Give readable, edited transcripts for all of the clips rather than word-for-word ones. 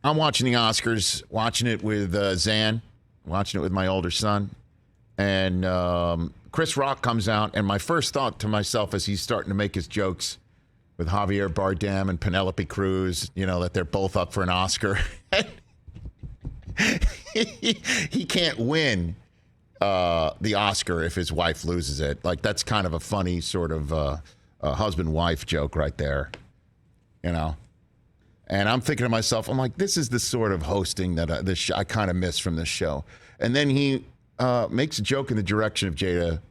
I'm watching the Oscars, watching it with Zan, watching it with my older son. And Chris Rock comes out, and my first thought to myself as he's starting to make his jokes with Javier Bardem and Penelope Cruz, that they're both up for an Oscar. he can't win the Oscar if his wife loses it. Like, that's kind of a funny sort of husband-wife joke right there, And I'm thinking to myself, I'm like, this is the sort of hosting that I kind of miss from this show. And then he makes a joke in the direction of Jada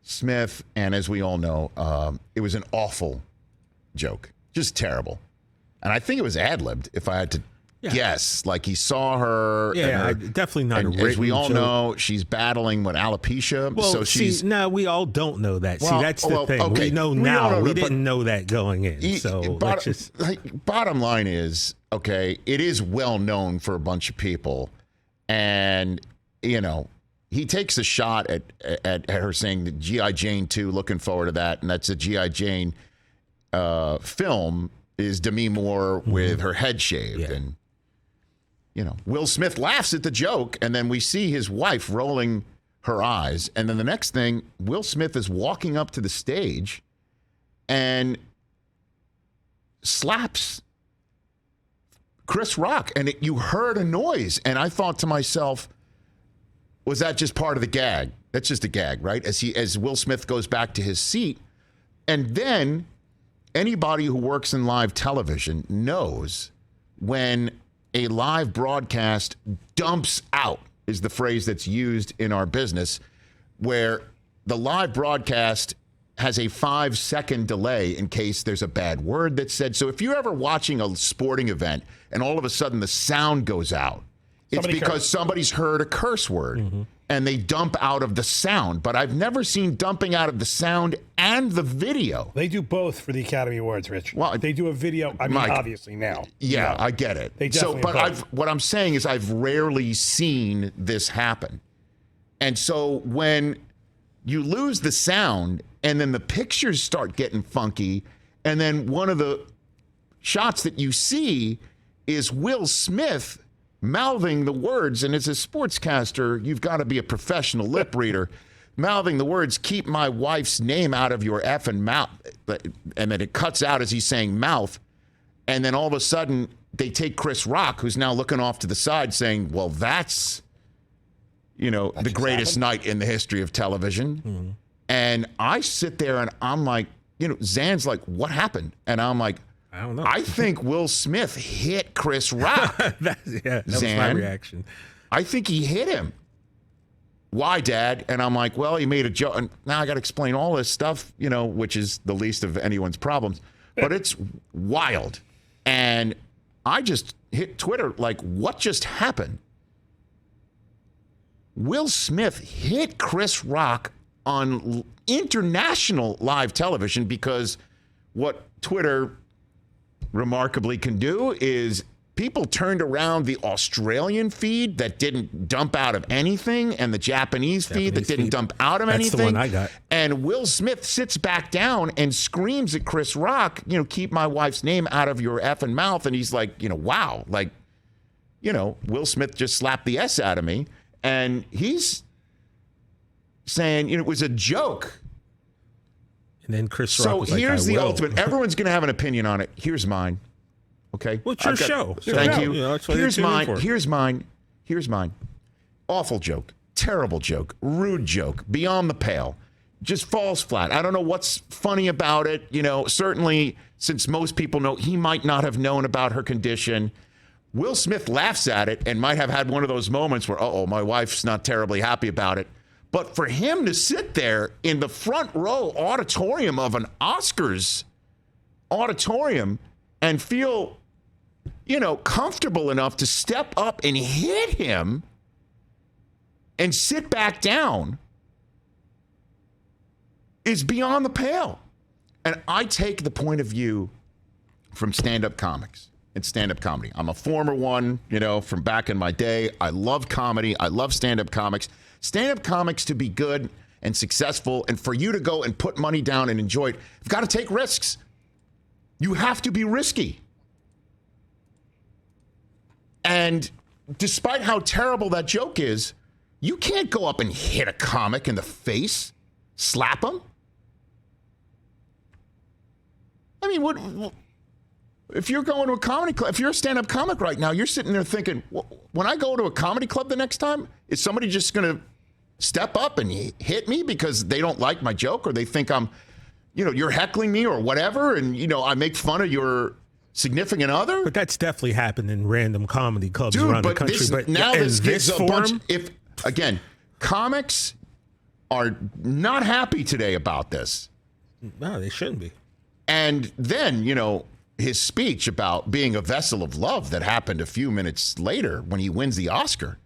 Smith, and as we all know, it was an awful joke, just terrible. And I think it was ad-libbed, if I had to guess. Like, he saw her. Yeah, definitely not a written joke. As we all know, she's battling alopecia. Well, so she's. No, we all don't know that. Well, that's the thing. Okay. We know now. We didn't know that going in. Bottom line is, okay, it is well known for a bunch of people, and he takes a shot at her saying that G.I. Jane 2, looking forward to that, and that's a G.I. Jane film is Demi Moore with her head shaved, and Will Smith laughs at the joke, and then we see his wife rolling her eyes, and then the next thing, Will Smith is walking up to the stage and slaps Chris Rock, and you heard a noise, and I thought to myself, was that just part of the gag? That's just a gag, right? As Will Smith goes back to his seat, and then anybody who works in live television knows when a live broadcast dumps out, is the phrase that's used in our business, where the live broadcast has a 5-second delay in case there's a bad word that's said. So if you're ever watching a sporting event and all of a sudden the sound goes out, it's because somebody's heard a curse word and they dump out of the sound. But I've never seen dumping out of the sound and the video. They do both for the Academy Awards, Rich. Well, they do a video. I mean, Mike, obviously now. Yeah, I get it. They definitely what I'm saying is I've rarely seen this happen. And so when you lose the sound and then the pictures start getting funky, and then one of the shots that you see is Will Smith mouthing the words, and as a sportscaster, you've got to be a professional lip reader, mouthing the words, "Keep my wife's name out of your effing mouth," and then it cuts out as he's saying mouth, and then all of a sudden they take Chris Rock, who's now looking off to the side, saying, well, that's the greatest night in the history of television. And I sit there and I'm like, Zan's like, what happened? And I'm like, I don't know. I think Will Smith hit Chris Rock. that was my reaction. I think he hit him. Why, Dad? And I'm like, well, he made a joke. And now I got to explain all this stuff, which is the least of anyone's problems. But it's wild. And I just hit Twitter like, what just happened? Will Smith hit Chris Rock on international live television, because what Twitter remarkably can do is people turned around the Australian feed that didn't dump out of anything and the Japanese feed that didn't dump out of anything. That's the one I got. And Will Smith sits back down and screams at Chris Rock, keep my wife's name out of your effing mouth. And he's like, wow, like, Will Smith just slapped the S out of me. And he's saying, it was a joke. And then Chris Rock was like, here's the ultimate. Everyone's going to have an opinion on it. Here's mine. Okay? Well, it's your show. Thank you. That's what Here's mine. Here's mine. Awful joke. Terrible joke. Rude joke. Beyond the pale. Just falls flat. I don't know what's funny about it. Certainly, since most people know, he might not have known about her condition. Will Smith laughs at it and might have had one of those moments where, my wife's not terribly happy about it. But for him to sit there in the front row auditorium of an Oscars auditorium and feel, comfortable enough to step up and hit him and sit back down is beyond the pale. And I take the point of view from stand-up comics. It's stand-up comedy. I'm a former one, from back in my day. I love comedy. I love stand-up comics. Stand-up comics, to be good and successful, and for you to go and put money down and enjoy it, you've got to take risks. You have to be risky. And despite how terrible that joke is, you can't go up and hit a comic in the face, slap him. I mean, what if you're going to a comedy club, if you're a stand-up comic right now, you're sitting there thinking, when I go to a comedy club the next time, is somebody just going to step up and hit me because they don't like my joke or they think I'm, you're heckling me or whatever, and, I make fun of your significant other? But that's definitely happened in random comedy clubs around the country. But now this gives a bunch, again, comics are not happy today about this. No, they shouldn't be. And then, his speech about being a vessel of love that happened a few minutes later when he wins the Oscar.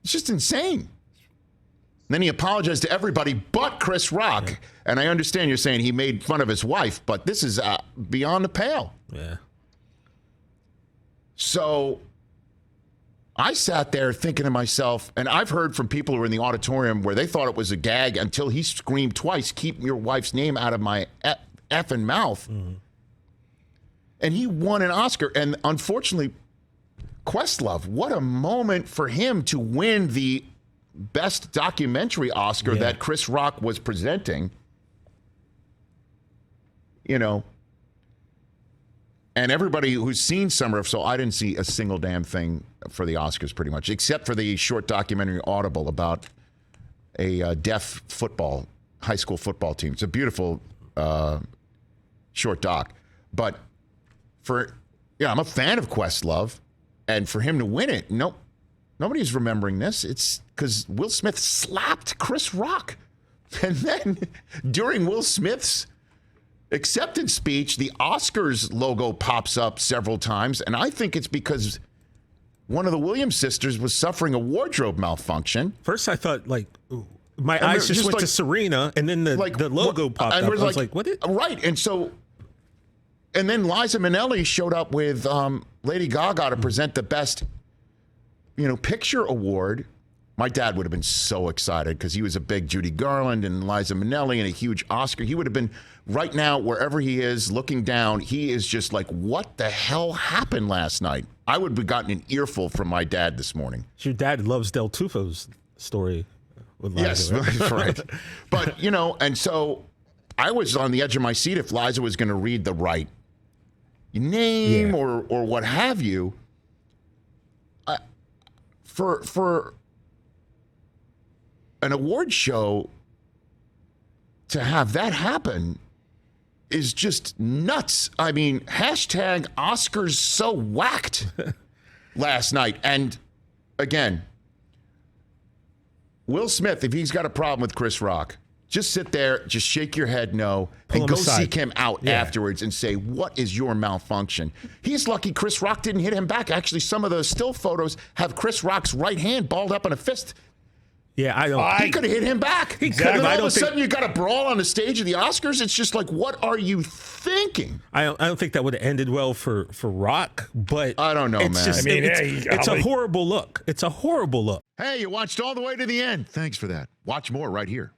It's just insane. And then he apologized to everybody but Chris Rock. Yeah. And I understand you're saying he made fun of his wife, but this is beyond the pale. Yeah. So I sat there thinking to myself, and I've heard from people who were in the auditorium where they thought it was a gag until he screamed twice, "Keep your wife's name out of my effing mouth." Mm-hmm. And he won an Oscar. And unfortunately, Questlove, what a moment for him to win the Best Documentary Oscar that Chris Rock was presenting. And everybody who's seen Summer of Soul, I didn't see a single damn thing for the Oscars pretty much, except for the short documentary Audible about a deaf high school football team. It's a beautiful short doc. But I'm a fan of Questlove, and for him to win it, nobody's remembering this. It's because Will Smith slapped Chris Rock. And then during Will Smith's acceptance speech, the Oscars logo pops up several times, and I think it's because one of the Williams sisters was suffering a wardrobe malfunction. First, I thought, my eyes just went to Serena, and then the logo popped up. I was like, what? Right, and then Liza Minnelli showed up with Lady Gaga to present the Best, Picture award. My dad would have been so excited because he was a big Judy Garland and Liza Minnelli and a huge Oscar. He would have been right now, wherever he is, looking down. He is just like, what the hell happened last night? I would have gotten an earful from my dad this morning. Your dad loves Del Tufo's story with Liza. Yes, right. But, and so I was on the edge of my seat if Liza was going to read the right name or what have you. For an award show to have that happen is just nuts. I mean, hashtag Oscars so whacked last night. And again, Will Smith, if he's got a problem with Chris Rock, just sit there, just shake your head no, and go seek him out afterwards and say, what is your malfunction? He's lucky Chris Rock didn't hit him back. Actually, some of the still photos have Chris Rock's right hand balled up in a fist. Yeah, he could have hit him back. Exactly. And then all of a sudden you got a brawl on the stage of the Oscars. It's just like, what are you thinking? I don't think that would have ended well for Rock, but I don't know, man. It's a horrible look. It's a horrible look. Hey, you watched all the way to the end. Thanks for that. Watch more right here.